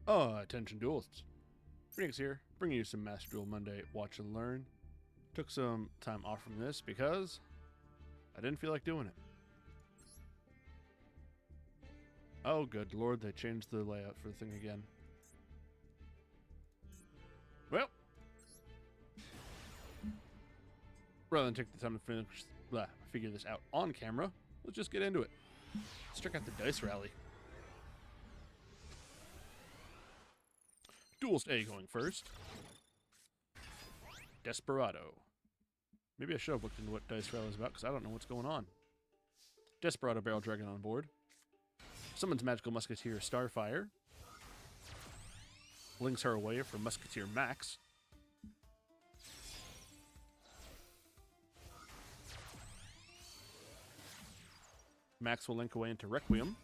Attention duelists. Phoenix here, bringing you some Master Duel Monday Watch and Learn. Took some time off from this because I didn't feel like doing it. Oh, good lord, they changed the layout for the thing again. Well, rather than take the time to figure this out on camera, let's just get into it. Let's check out the dice rally. Duelist A going first. Desperado. Maybe I should have looked into what dice rally is about because I don't know what's going on. Desperado Barrel Dragon on board. Summons Magical Musketeer Starfire. Links her away for Musketeer Max. Max will link away into Requiem.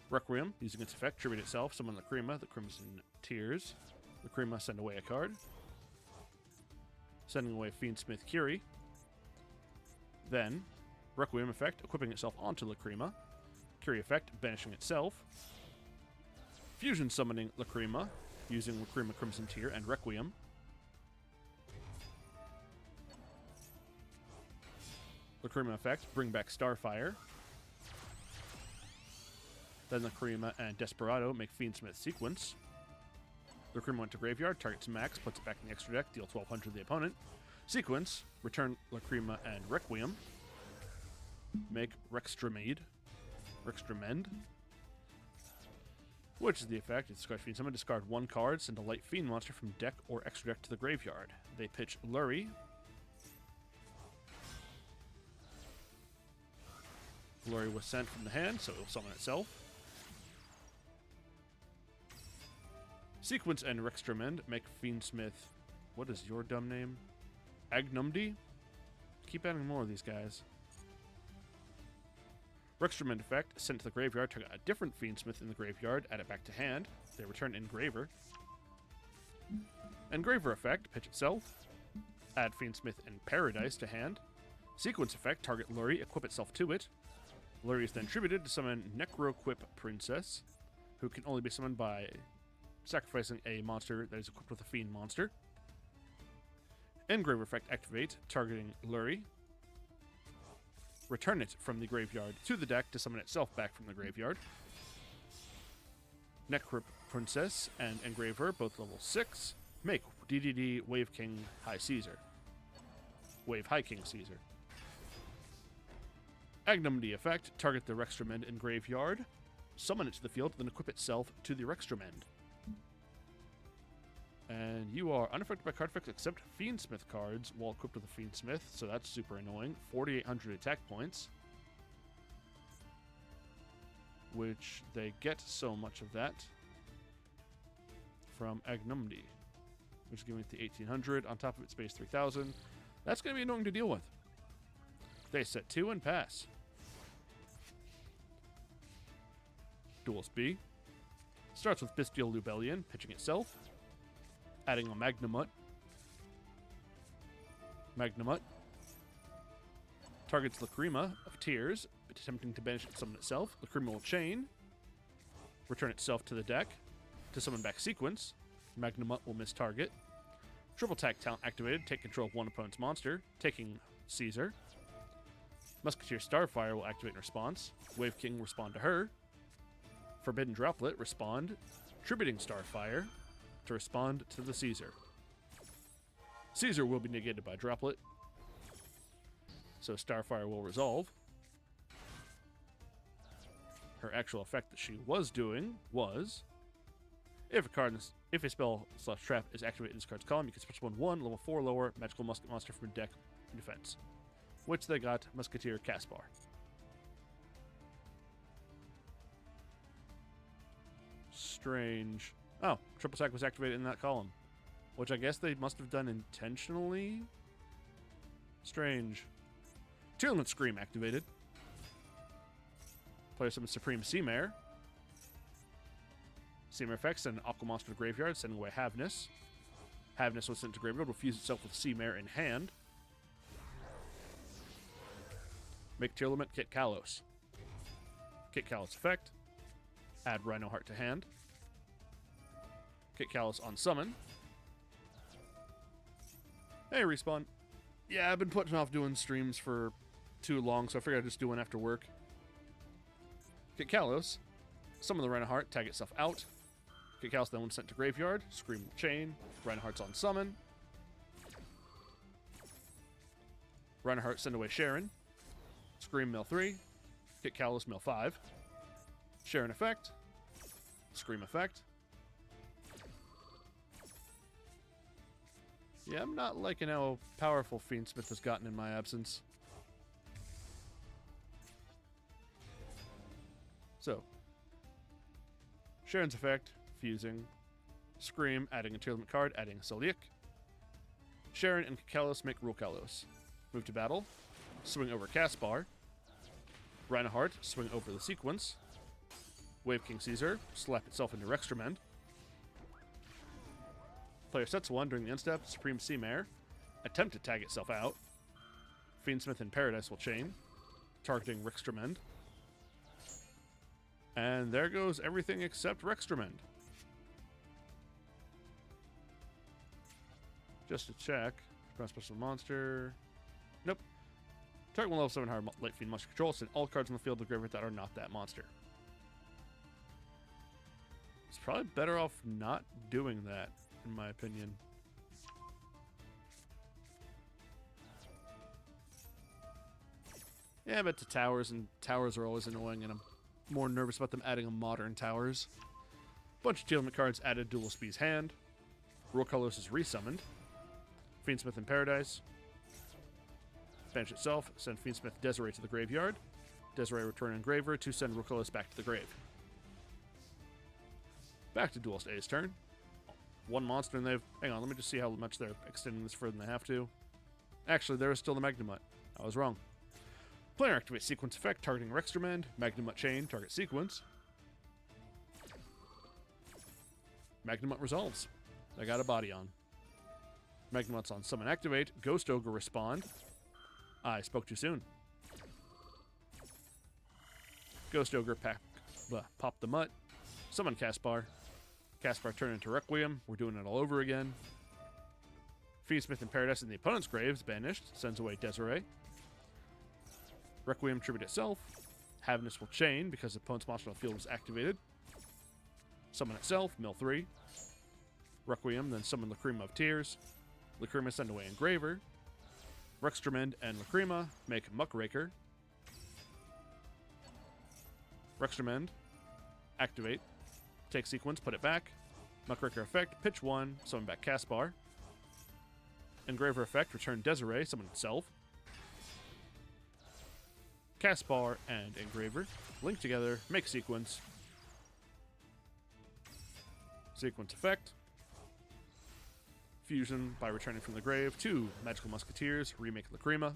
Requiem, using its effect, tribute itself, summon Lacrima, the Crimson Tears. Lacrima, send away a card. Sending away Fiendsmith Curie. Then, Requiem effect, equipping itself onto Lacrima. Curie effect, banishing itself. Fusion summoning Lacrima, using Lacrima Crimson Tear and Requiem. Lacrima effect, bring back Starfire. Then Lacrima and Desperado make Fiendsmith sequence. Lacrima went to graveyard, targets Max, puts it back in the extra deck, deal 1200 to the opponent. Sequence, return Lacrima and Requiem. Make Rextramend. Which is the effect. It's discard Fiend Summon, discard one card, send a light Fiend monster from deck or extra deck to the graveyard. They pitch Lurie. Lurie was sent from the hand, so it will summon itself. Sequence and Rextramend make Fiendsmith. What is your dumb name? Agnumdi? Keep adding more of these guys. Rextramend effect, sent to the graveyard, target a different Fiendsmith in the graveyard, add it back to hand. They return Engraver. Engraver effect, pitch itself, add Fiendsmith in Paradise to hand. Sequence effect, target Lurie, equip itself to it. Lurie is then tributed to summon Necroquip Princess, who can only be summoned by sacrificing a monster that is equipped with a Fiend monster. Engraver effect activate, targeting Lurie. Return it from the graveyard to the deck to summon itself back from the graveyard. Necroquip Princess and Engraver, both level 6, make DDD Wave King High Caesar. Wave High King Caesar. Agnumdi effect, target the Rextramend in graveyard, summon it to the field, then equip itself to the Rextramend. And you are unaffected by card effects except Fiendsmith cards while equipped with a Fiendsmith, so that's super annoying. 4,800 attack points. Which they get so much of that from Agnumdi, which is giving it the 1,800 on top of its base 3,000. That's going to be annoying to deal with. They set 2 and pass. Duelist B starts with Bestial Lubellion, pitching itself, adding a Magnamut. Magnamut targets Lacrima of Tears, attempting to banish and summon itself. Lacrima will chain, return itself to the deck to summon back Sequence. Magnamut will miss target. Triple Attack talent activated, take control of one opponent's monster, taking Caesar. Musketeer Starfire will activate in response. Wave King will respond to her. Forbidden Droplet respond, tributing Starfire to respond to the Caesar. Caesar will be negated by Droplet, so Starfire will resolve. Her actual effect that she was doing was, if a spell / trap is activated in this card's column, you can special summon 1 level 4 lower magical musket monster from deck in defense, which they got Musketeer Caspar. Strange. Oh, triple sack was activated in that column, which I guess they must have done intentionally. Strange. Tearlament Scream activated. Player summons Supreme Seamare. Seamare effects send an Aqua Monster to the graveyard, sending away Havness. Havness was sent to graveyard, will fuse itself with Seamare in hand. Make Tearlament Kit Kalos. Kit Kalos effect. Add Rhino Heart to hand. Kick Callus on summon. Hey, Respawn. Yeah, I've been putting off doing streams for too long, so I figured I'd just do one after work. Kick Callus. Summon the Reinhardt, tag itself out. Kick Callus, then when sent to graveyard. Scream will chain. Reinhardt's on summon. Reinhardt, send away Sharon. Scream mill 3. Kick Callus, mill 5. Sharon effect. Scream effect. Yeah, I'm not liking how powerful Fiendsmith has gotten in my absence. So, Sharon's effect, fusing. Scream, adding a tournament card, adding a Soldic. Sharon and Kalos make Rule Kalos. Move to battle. Swing over Caspar. Reinhardt, swing over the sequence. Wave King Caesar, slap itself into Rextremend. Player sets one during the end step. Supreme Sea Mare. Attempt to tag itself out. Fiendsmith in Paradise will chain, targeting Rextremend. And there goes everything except Rextremend. Just to check. Special monster. Nope. Target one level 7 hard Light Fiend monster control. Send all cards on the field of the graveyard that are not that monster. It's probably better off not doing that, in my opinion. Yeah, but to towers, and towers are always annoying, and I'm more nervous about them adding a modern towers. Bunch of Teal'c cards added Dual Speed's hand. Rule Kalos is resummoned. Fiendsmith in Paradise. Banish itself, send Fiendsmith Desiree to the graveyard. Desiree return Engraver to send Rule Kalos back to the grave. Back to Duelist A's turn. One monster, and they've... Hang on, let me just see how much they're extending this further than they have to. Actually, there is still the Magnamut. I was wrong. Player activates sequence effect, targeting Rextremend. Magnamut chain, target sequence. Magnamut resolves. I got a body on. Magnamut's on summon activate. Ghost Ogre respond. I spoke too soon. Ghost Ogre pop the mutt. Summon Caspar. Caspar turn into Requiem. We're doing it all over again. Fiendsmith in Paradise in the opponent's grave is banished. Sends away Desiree. Requiem tribute itself. Havness will chain because the opponent's monster on the field was activated. Summon itself, mill 3. Requiem, then summon Lacrima of Tears. Lacrima send away Engraver. Rextremend and Lacrima make Muckraker. Rextremend, activate. Take sequence, put it back. Muckraker effect, pitch 1, summon back Caspar. Engraver effect, return Desiree, summon itself. Caspar and Engraver link together, make sequence. Sequence effect. Fusion by returning from the grave. 2 Magical Musketeers, remake Lacrima.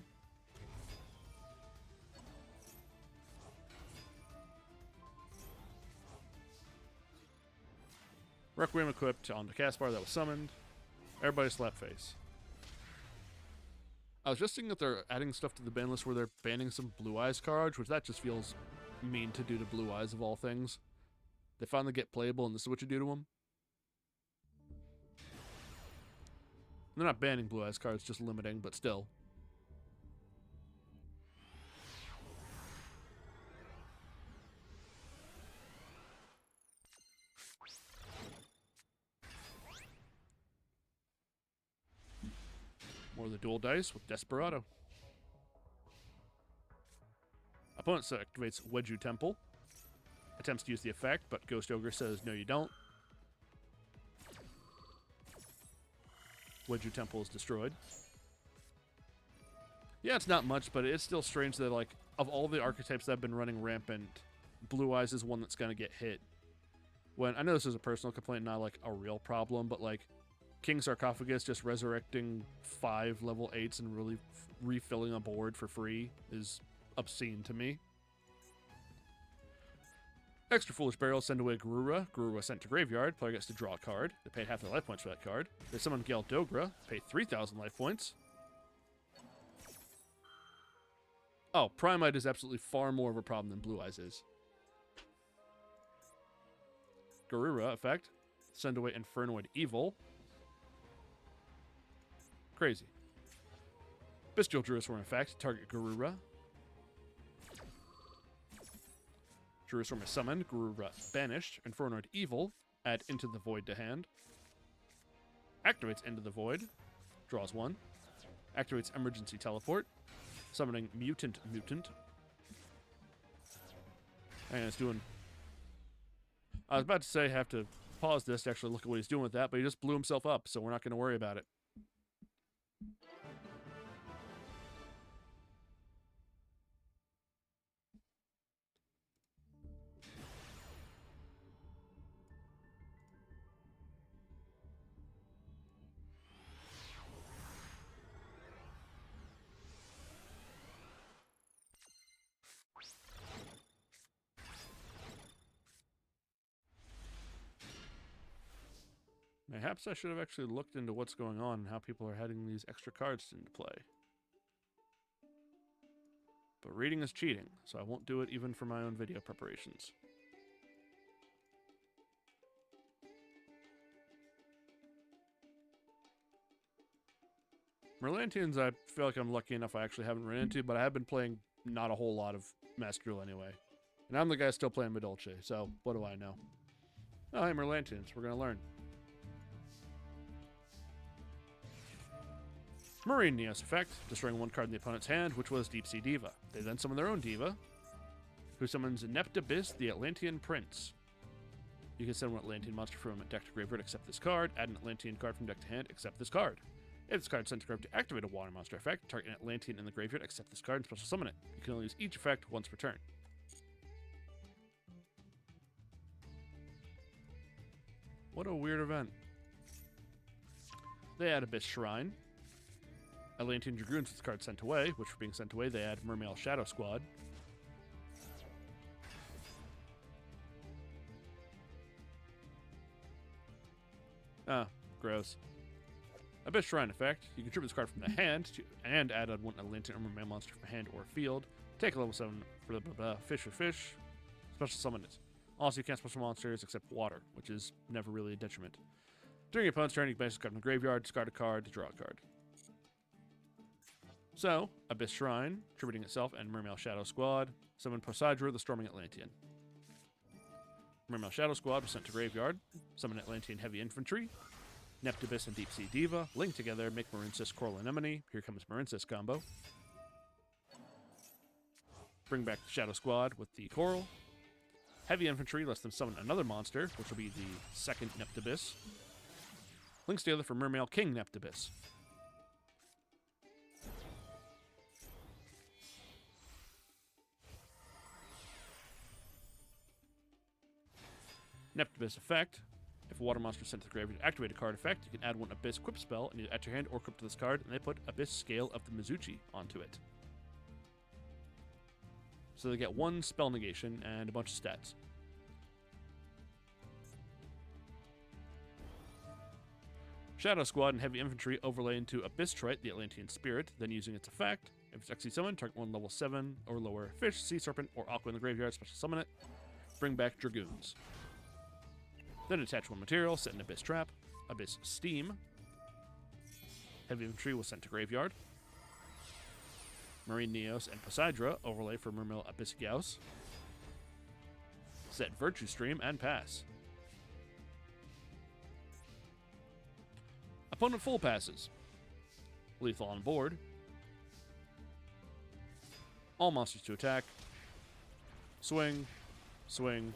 Requiem equipped onto Caspar that was summoned. Everybody slap face. I was just thinking that they're adding stuff to the ban list where they're banning some Blue Eyes cards, which that just feels mean to do to Blue Eyes of all things. They finally get playable, and this is what you do to them. They're not banning Blue Eyes cards, just limiting, but still. More of the dual dice with Desperado. Opponent activates Wedju Temple. Attempts to use the effect, but Ghost Ogre says, no you don't. Wedju Temple is destroyed. Yeah, it's not much, but it's still strange that, like, of all the archetypes that have been running rampant, Blue Eyes is one that's going to get hit. When, I know this is a personal complaint, not, like, a real problem, but, like, King Sarcophagus just resurrecting 5 level 8s and really refilling a board for free is obscene to me. Extra Foolish Burial, send away Garura. Garura sent to graveyard. Player gets to draw a card. They paid half their life points for that card. They summon Gale Dogra. Pay 3,000 life points. Oh, Primite is absolutely far more of a problem than Blue Eyes is. Garura effect. Send away Infernoid Evil. Crazy. Bestial Druisworm effect. Target Garura. Druisworm is summoned. Garura banished. Infernoid Evil. Add Into the Void to hand. Activates Into the Void. Draws 1. Activates Emergency Teleport. Summoning Mutant. And it's doing... I was about to say I have to pause this to actually look at what he's doing with that, but he just blew himself up, so we're not going to worry about it. Perhaps I should have actually looked into what's going on and how people are heading these extra cards into play. But reading is cheating, so I won't do it even for my own video preparations. Merlantians, I feel like I'm lucky enough I actually haven't run into, but I have been playing not a whole lot of Master Duel anyway. And I'm the guy still playing Medolce, so what do I know? Oh, hey, Merlantians, we're going to learn. Marine Neos effect, destroying 1 card in the opponent's hand, which was Deep Sea Diva. They then summon their own Diva, who summons Neptabis, the Atlantean Prince. You can send one Atlantean monster from deck to graveyard, except this card. Add an Atlantean card from deck to hand, except this card. If this card is sent to graveyard to activate a water monster effect, target an Atlantean in the graveyard, except this card, and special summon it. You can only use each effect once per turn. What a weird event. They add Abyss Shrine. Atlantean Dragoons with the card sent away, which for being sent away, they add Mermail Shadow Squad. Ah, gross. Abyss Shrine effect. You contribute this card from the hand and add on 1 Atlantean or Mermail monster from hand or field. Take a level 7 for the fish with fish. Special summon it. Also, you can't special monsters except water, which is never really a detriment. During your opponent's turn, you can banish this card from the graveyard, discard a card to draw a card. So, Abyss Shrine, attributing itself, and Mermail Shadow Squad, summon Poseidra, the Storming Atlantean. Mermail Shadow Squad was sent to graveyard, summon Atlantean Heavy Infantry, Neptabis and Deep Sea Diva, link together, make Marincess Coral Anemone. Here comes Marincess combo. Bring back the Shadow Squad with the Coral. Heavy Infantry lets them summon another monster, which will be the second Neptabis. Links together for Mermail King Neptabis. Neptabis effect. If a water monster is sent to the graveyard to activate a card effect, you can add 1 Abyss Equip spell and either add to your hand or equip to this card, and they put Abyss Scale of the Mizuchi onto it. So they get 1 spell negation and a bunch of stats. Shadow Squad and Heavy Infantry overlay into Abyss Trite, the Atlantean Spirit, then using its effect. If it's XC summoned, target 1 level 7 or lower fish, sea serpent, or aqua in the graveyard, special summon it. Bring back Dragoons. Then attach 1 material, set an Abyss Trap, Abyss Steam. Heavy Infantry was sent to graveyard. Marine Neos and Poseidra overlay for Mermail Abyss Gauss. Set Virtue Stream and pass. Opponent full passes. Lethal on board. All monsters to attack. Swing, swing,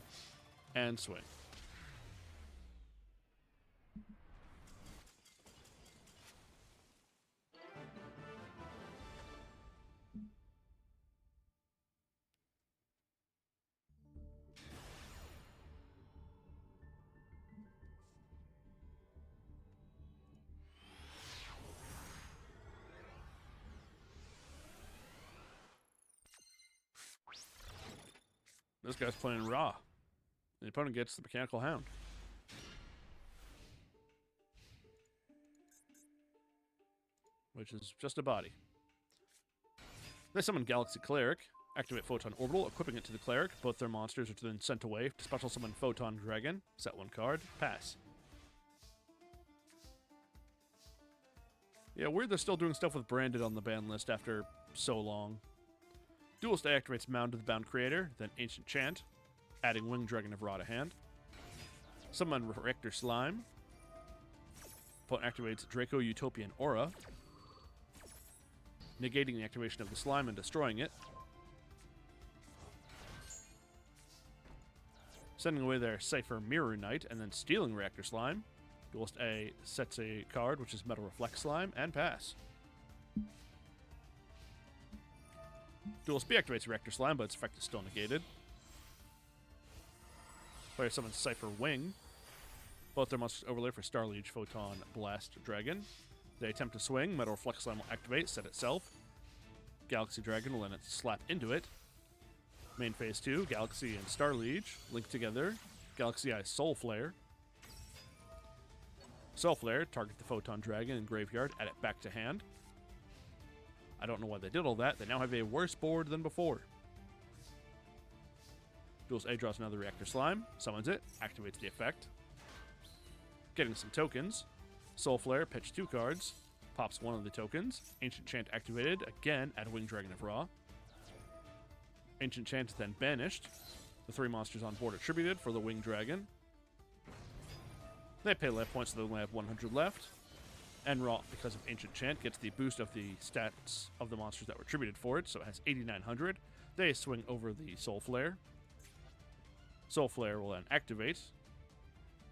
and swing. This guy's playing raw. The opponent gets the Mechanical Hound. Which is just a body. They summon Galaxy Cleric, activate Photon Orbital, equipping it to the Cleric. Both their monsters are then sent away to special summon Photon Dragon, set 1 card, pass. Yeah, weird they're still doing stuff with Branded on the ban list after so long. Duelist activates Mound to the Bound Creator, then Ancient Chant, adding Winged Dragon of Ra to hand. Summon Rector Slime. Opponent activates Draco Utopian Aura, negating the activation of the slime and destroying it. Sending away their Cypher Mirror Knight and then stealing Reactor Slime. Duelist A sets a card, which is Metal Reflect Slime, and pass. Duelist B activates Reactor Slime, but its effect is still negated. Player summons Cypher Wing. Both their monsters overlay for Star Liege, Photon, Blast, Dragon. They attempt to swing. Metal Reflect Slime will activate, set itself. Galaxy Dragon will then slap into it. Main phase 2, Galaxy and Star Liege link together. Galaxy Eye Soul Flare. Soul Flare, target the Photon Dragon in graveyard, add it back to hand. I don't know why they did all that. They now have a worse board than before. Duelist A draws another Reactor Slime, summons it, activates the effect. Getting some tokens. Soul Flare, pitch 2 cards, pops one of the tokens. Ancient Chant activated, again, add Winged Dragon of Ra. Ancient Chant is then banished. The 3 monsters on board attributed for the Winged Dragon. They pay life points, so they only have 100 left. And Ra, because of Ancient Chant, gets the boost of the stats of the monsters that were attributed for it, so it has 8,900. They swing over the Soul Flare. Soul Flare will then activate.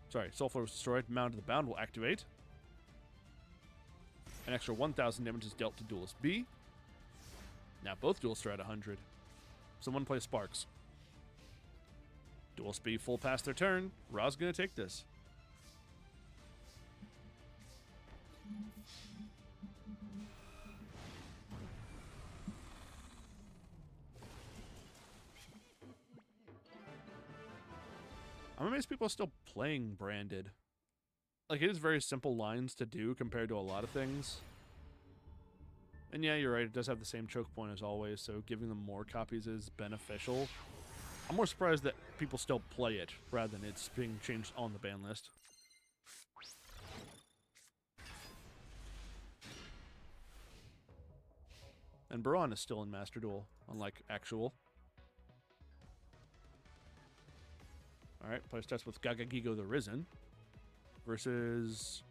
Sorry, Soul Flare was destroyed. Mound to the Bound will activate. An extra 1,000 damage is dealt to Duelist B. Now both duelists are at 100. Someone play Sparks. Duelist B full past their turn. Ra's gonna take this. I'm amazed people are still playing Branded. Like, it is very simple lines to do compared to a lot of things. And yeah, you're right, it does have the same choke point as always, so giving them more copies is beneficial. I'm more surprised that people still play it, rather than it's being changed on the ban list. And Baron is still in Master Duel, unlike Actual. Alright, play starts with Gagagigo the Risen versus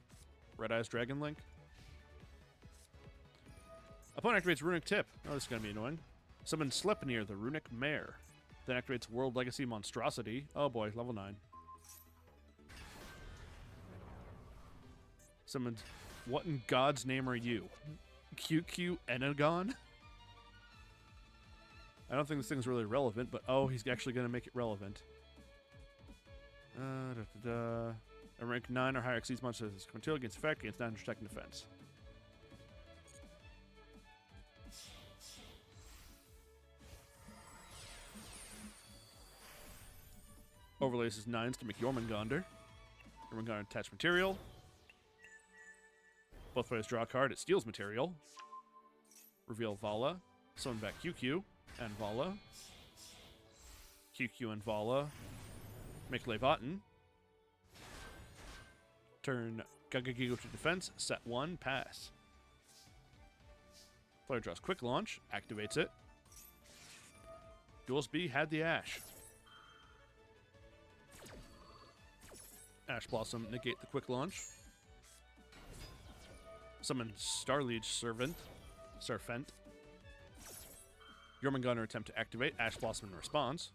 Red Eyes Dragon Link. Opponent activates Runic Tip. Oh, this is going to be annoying. Summon Sleipnir the Runic Mare. Then activates World Legacy Monstrosity. Oh boy, level 9. Summons, what in God's name are you? QQ Enagon? I don't think this thing's really relevant, but oh, he's actually going to make it relevant. A rank 9 or higher exceeds monsters material against effect against 9 attack and defense. Overlays his 9s to make Jormungandr. Jormungandr attach material. Both players draw a card, it steals material. Reveal Vala. Summon back QQ and Vala. QQ and Vala. Make Levaten. Turn Gagagigo to defense. Set 1. Pass. Player draws Quick Launch. Activates it. Duelist B had the Ash. Ash Blossom. Negate the Quick Launch. Summon Star Liege Servant. Serpent. Jormungandr attempt to activate. Ash Blossom in response.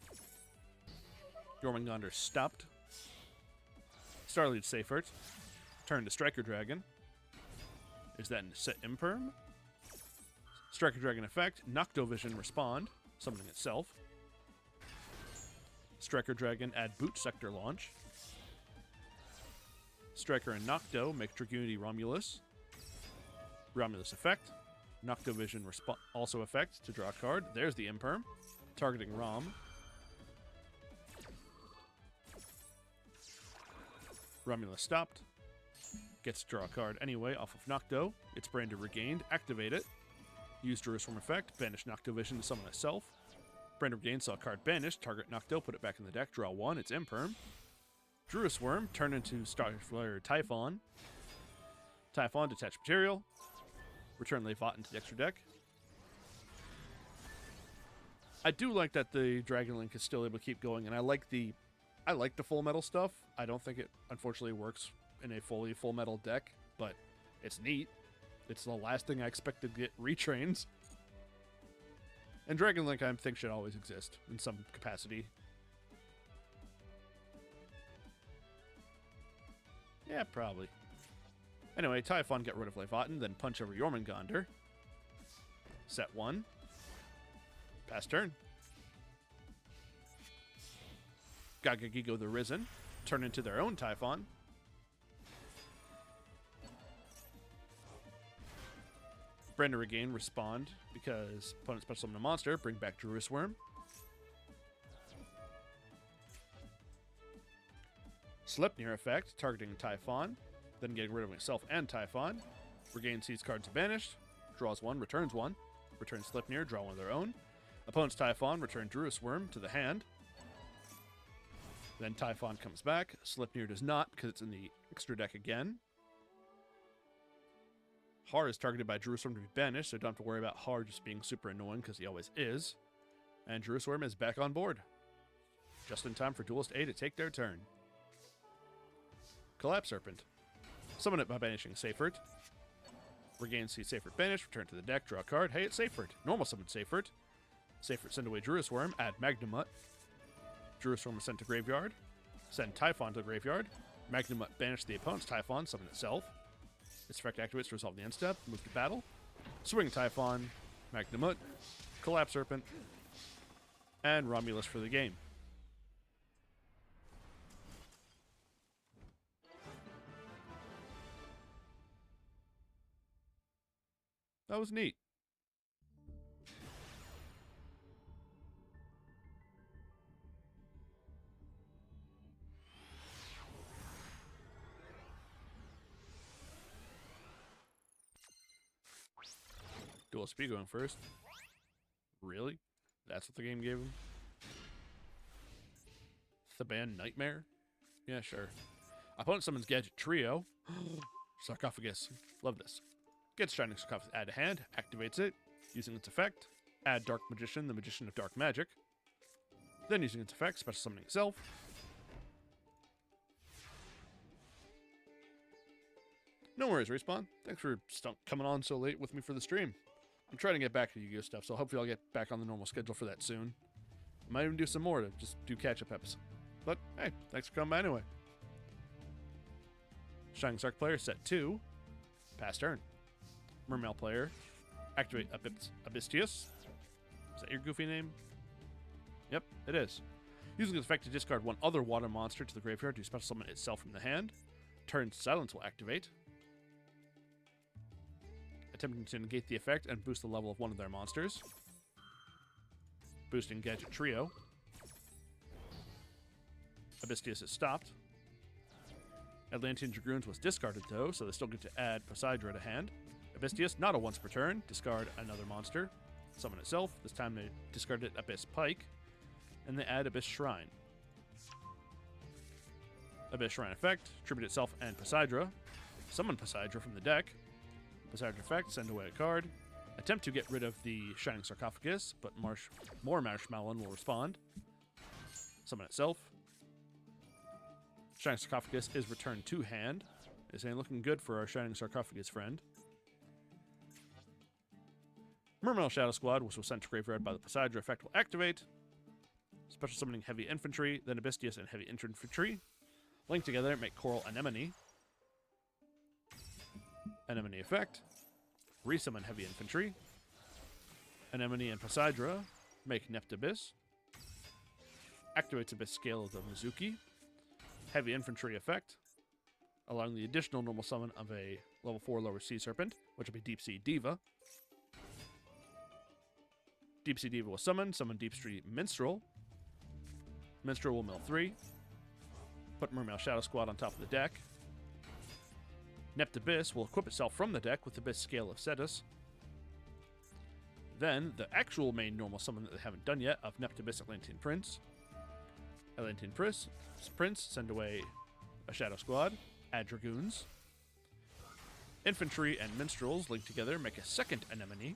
Jormungandr stopped. Star Liege Seifert. Turn to Striker Dragon. Is then set Imperm. Striker Dragon effect. Noctovision respond. Summoning itself. Striker Dragon add Boot Sector launch. Striker and Nocto make Dragunity Romulus. Romulus effect. Noctovision also effect to draw a card. There's the Imperm. Targeting Rom. Romulus stopped. Gets to draw a card anyway off of Nocto. It's Branded regained. Activate it. Use Jerusalem effect. Banish Noctovision to summon itself. Branded regained saw a card banished. Target Nocto. Put it back in the deck. Draw 1. It's Imperm. Druisworm. Turn into Starflare Typhon. Typhon detach material. Return Levatin to the extra deck. I do like that the Dragon Link is still able to keep going, and I like the full metal stuff. I don't think it unfortunately works in a fully full metal deck, but it's neat. It's the last thing I expect to get retrains. And Dragon Link, I think, should always exist in some capacity. Yeah, probably. Anyway, Typhon, get rid of Levatin, then punch over Jormungandr. Set 1. Pass turn. Gagagigo the Risen. Turn into their own Typhon. Brandon Regain, respond, because opponent special summon a monster. Bring back Druis Worm. Sleipnir effect, targeting Typhon, then getting rid of myself and Typhon. Regain sees cards banished. Draws 1, returns 1. Return Sleipnir, draw 1 of their own. Opponent's Typhon, return Druis Worm to the hand. Then Typhon comes back. Sleipnir does not, because it's in the extra deck again. Har is targeted by Druis Worm to be banished, so don't have to worry about Har just being super annoying, because he always is. And Druis Worm is back on board. Just in time for Duelist A to take their turn. Collapse Serpent. Summon it by banishing Seifert. Regain sees Seifert banished, return to the deck, draw a card. Hey, it's Seifert. Normal summon Seifert. Seifert send away Druis Worm, add Magnamut. Druis Worm is sent to graveyard. Send Typhon to the graveyard. Magnamut banish the opponent's Typhon, summon itself. Its effect activates to resolve the end step, move to battle. Swing Typhon, Magnamut, Collapse Serpent, and Romulus for the game. That was neat. Dual speed going first. Really? That's what the game gave him? Thaban Nightmare? Yeah, sure. Opponent summons Gadget Trio. Sarcophagus. Love this. Gets Shining Sarcophagus, add to hand, activates it, using its effect. Add Dark Magician, the Magician of Dark Magic. Then using its effect, special summoning itself. No worries, Respawn. Thanks for coming on so late with me for the stream. I'm trying to get back to Yu-Gi-Oh! Stuff, so hopefully I'll get back on the normal schedule for that soon. I might even do some more to just do catch-up episodes. But, hey, thanks for coming by anyway. Shining Sark player, set 2. Pass turn. Mermail player, activate Abistius. Is that your goofy name? Yep, it is. Using its effect to discard one other water monster to the graveyard to special summon itself from the hand. Turn Silence will activate. Attempting to negate the effect and boost the level of one of their monsters. Boosting Gadget Trio. Abistius is stopped. Atlantean Dragoons was discarded though, so they still get to add Poseidra to hand. Abistius, not a once per turn. Discard another monster. Summon itself. This time they discarded Abyss Pike. And they add Abyss Shrine. Abyss Shrine effect. Tribute itself and Poseidra. Summon Poseidra from the deck. Poseidra effect. Send away a card. Attempt to get rid of the Shining Sarcophagus, but more Marshmallow will respond. Summon itself. Shining Sarcophagus is returned to hand. This ain't looking good for our Shining Sarcophagus friend. Mermail Shadow Squad, which was sent to graveyard by the Poseidra effect, will activate. Special summoning Heavy Infantry, then Abistius and Heavy Infantry. Link together, make Coral Anemone. Anemone effect. Resummon Heavy Infantry. Anemone and Poseidra make Neptabyss. Activates Abyss Scale of the Mizuki. Heavy Infantry effect. Allowing the additional normal summon of a level 4 lower Sea Serpent, which will be Deep Sea Diva. Deep Sea Diva will summon Deep Sea Minstrel. Minstrel will mill 3. Put Mermail Shadow Squad on top of the deck. Neptabyss will equip itself from the deck with Abyss Scale of Cetus. Then, the actual main normal summon that they haven't done yet of Neptabyss Atlantean Prince. Atlantean Prince, send away a Shadow Squad. Add Dragoons. Infantry and Minstrels linked together make a second anemone.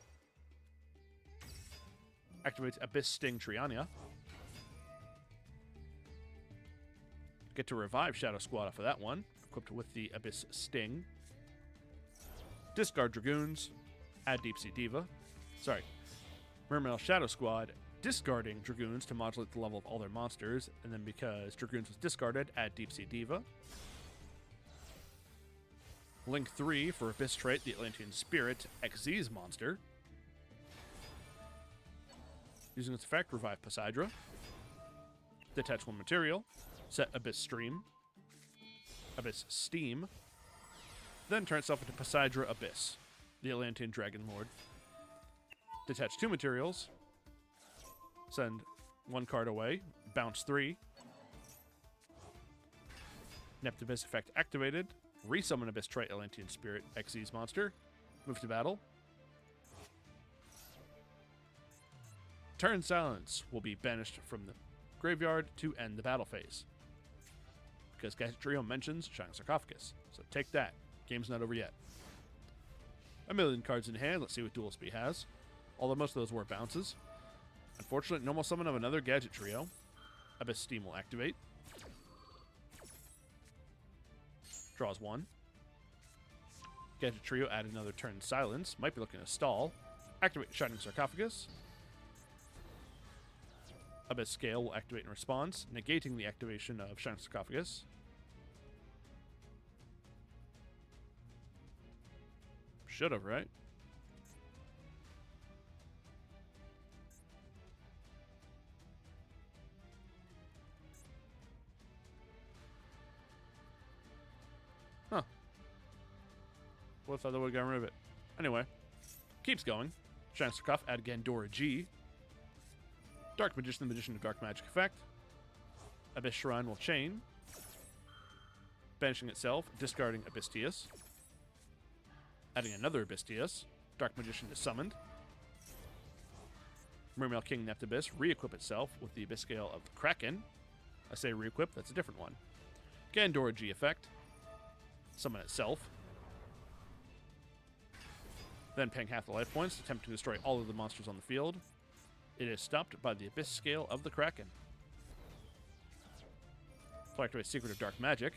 Activates Abyss Sting Triania. Get to revive Shadow Squad off of that one, equipped with the Abyss Sting. Discard Dragoons. Add Deep Sea Diva. Sorry. Mermail Shadow Squad, discarding Dragoons to modulate the level of all their monsters, and then because Dragoons was discarded, add Deep Sea Diva. Link 3 for Abyss trait, the Atlantean Spirit, Xyz monster. Using its effect, revive Poseidra. Detach one material. Set Abyss Stream. Abyss Steam. Then turn itself into Poseidra Abyss, the Atlantean Dragon Lord. Detach two materials. Send one card away. Bounce 3. Neptabyss effect activated. Resummon Abyss trait Atlantean Spirit Xyz monster. Move to battle. Turn Silence will be banished from the graveyard to end the battle phase. Because Gadget Trio mentions Shining Sarcophagus. So take that. Game's not over yet. A million cards in hand. Let's see what Duel Speed has. Although most of those were bounces. Unfortunately, normal summon of another Gadget Trio. Abyss Steam will activate. Draws one. Gadget Trio add another Turn Silence. Might be looking to stall. Activate Shining Sarcophagus. Abyss Scale will activate in response, negating the activation of Shining Sarcophagus. Should have, right? Huh. What if I thought they would have gotten rid of it? Anyway. Keeps going. Shining Sarcophagus, add Gandora G. Dark Magician, the Magician of Dark Magic effect. Abyss Shrine will chain. Banishing itself, discarding Abysstius. Adding another Abysstius. Dark Magician is summoned. Mermail King Neptabyss re-equip itself with the Abyss Scale of the Kraken. I say re-equip, that's a different one. Gandora G effect. Summon itself. Then paying half the life points, attempt to destroy all of the monsters on the field. It is stopped by the Abyss Scale of the Kraken. Play activate Secret of Dark Magic.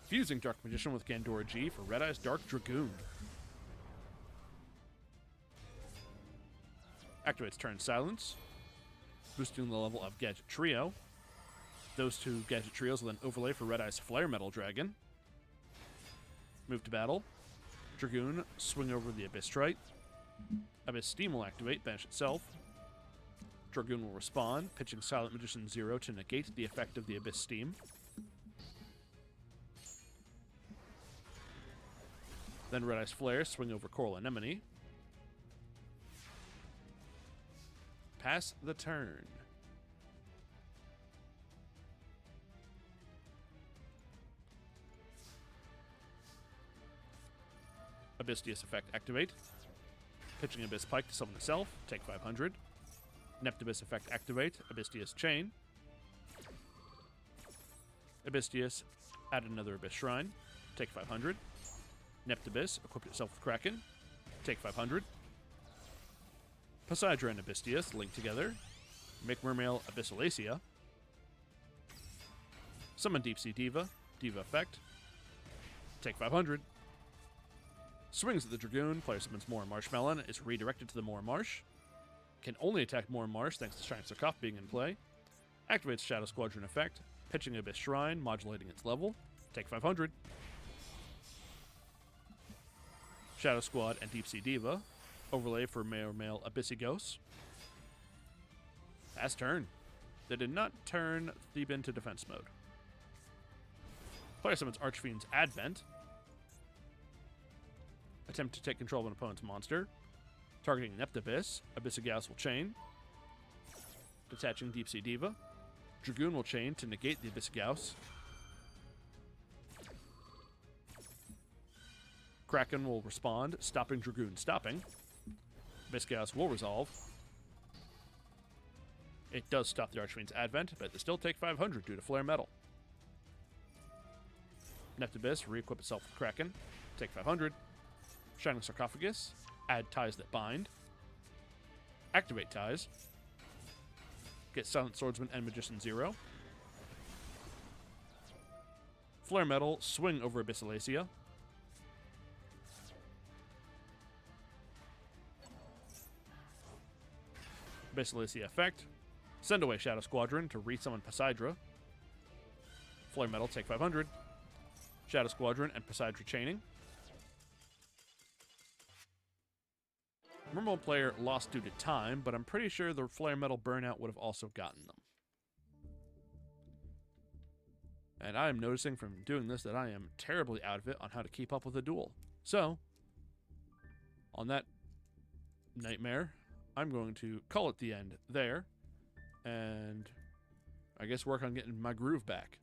Fusing Dark Magician with Gandora G for Red Eye's Dark Dragoon. Activates Turn Silence. Boosting the level of Gadget Trio. Those two Gadget Trios will then overlay for Red Eye's Flare Metal Dragon. Move to battle. Dragoon, swing over the Abyss Trite. Abyss Steam will activate, banish itself. Dragoon will respond, pitching Silent Magician 0 to negate the effect of the Abyss Steam. Then Red Eye's Flare, swing over Coral Anemone. Pass the turn. Abysstius effect activate. Pitching Abyss Pike to summon itself, take 500. Neptabyss effect activate, Abysstius chain. Abysstius add another Abyss Shrine, take 500. Neptabyss equip itself with Kraken, take 500. Poseidra and Abysstius link together, make Mermail Abyssalacia. Summon Deep Sea Diva, Diva effect, take 500. Swings at the Dragoon, player summons Moor Marshmelon, is redirected to the Moor Marsh. Can only attack Moor Marsh thanks to Shining Sarcophagus being in play. Activates Shadow Squadron effect, pitching Abyss Shrine, modulating its level. Take 500. Shadow Squad and Deep Sea Diva. Overlay for Mermail Abyssigos. Pass turn. They did not turn Thebe into defense mode. Player summons Archfiend's Advent. Attempt to take control of an opponent's monster. Targeting Neptabyss, Abyssigos will chain. Detaching Deep Sea Diva. Dragoon will chain to negate the Abyssigos. Kraken will respond, stopping Dragoon stopping. Abyssigos will resolve. It does stop the Archfiend's Advent, but they still take 500 due to Flare Metal. Neptabyss re-equip itself with Kraken. Take 500. Shining Sarcophagus. Add ties that bind. Activate ties. Get Silent Swordsman and Magician 0. Flare Metal, swing over Abyssalacia. Abyssalacia effect. Send away Shadow Squadron to resummon Poseidra. Flare Metal, take 500. Shadow Squadron and Poseidra chaining. Normal player lost due to time, but I'm pretty sure the Flare Metal burnout would have also gotten them. And I am noticing from doing this that I am terribly out of it on how to keep up with a duel. So, on that nightmare, I'm going to call it the end there, and I guess work on getting my groove back.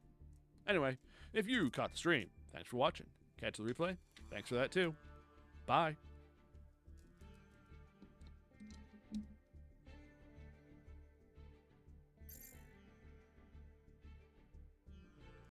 Anyway, if you caught the stream, thanks for watching. Catch the replay, thanks for that too. Bye.